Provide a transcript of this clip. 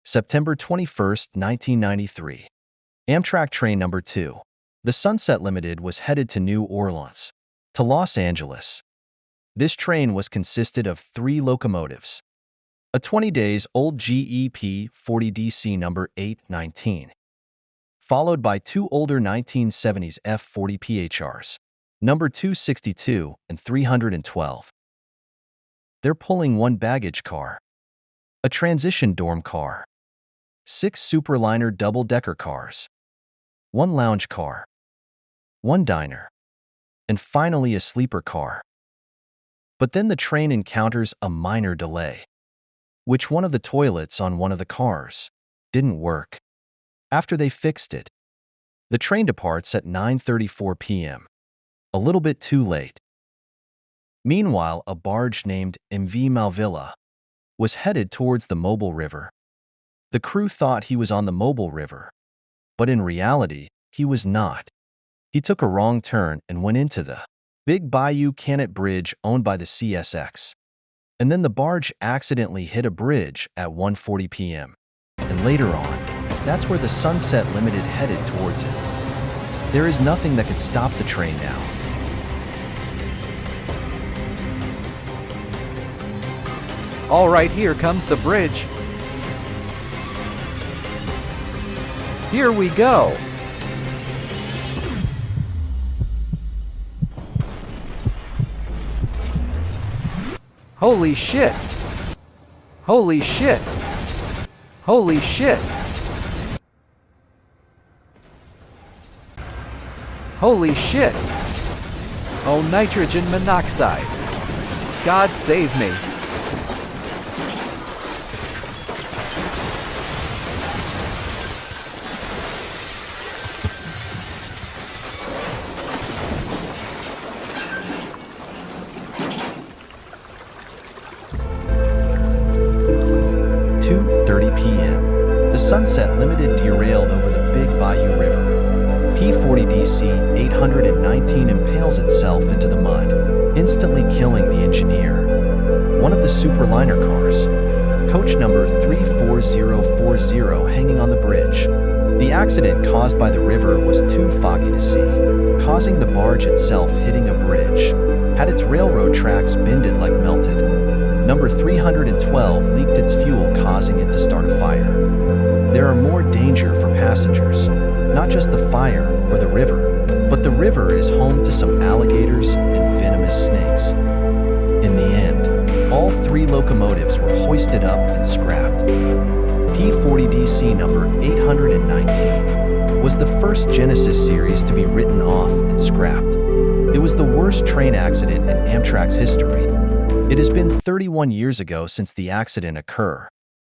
September 21, 1993. Amtrak train number 2. The Sunset Limited was headed to New Orleans, to Los Angeles. This train was consisted of 3 locomotives. A 20 days old GEP 40DC number 819, followed by 2 older 1970s F40 PHRs, number 262 and 312. They're pulling 1 baggage car, a transition dorm car, 6 superliner double-decker cars, 1 lounge car, 1 diner, and finally a sleeper car. But then the train encounters a minor delay, which one of the toilets on one of the cars didn't work. After they fixed it, the train departs at 9:34 p.m., a little bit too late. Meanwhile, a barge named MV Malvilla was headed towards the Mobile River. The crew thought he was on the Mobile River, but in reality, he was not. He took a wrong turn and went into the big Bayou Canot bridge owned by the CSX. And then the barge accidentally hit a bridge at 1:40 p.m. And later on, that's where the Sunset Limited headed towards it. There is nothing that could stop the train now. All right, here comes the bridge. Here we go. Holy shit! Holy shit! Holy shit! Holy shit! Oh, nitrogen monoxide. God save me. The Sunset Limited derailed over the Big Bayou River. P40DC 819 impales itself into the mud, instantly killing the engineer. One of the superliner cars, coach number 34040, hanging on the bridge. The accident caused by the river was too foggy to see, causing the barge itself hitting a bridge. Had its railroad tracks bended like melted. Number 312 leaked its fuel, causing it to start a fire. There are more danger for passengers, not just the fire or the river, but the river is home to some alligators and venomous snakes. In the end, all 3 locomotives were hoisted up and scrapped. P40DC number 819 was the first Genesis series to be written off and scrapped. It was the worst train accident in Amtrak's history. It has been 31 years ago since the accident occurred.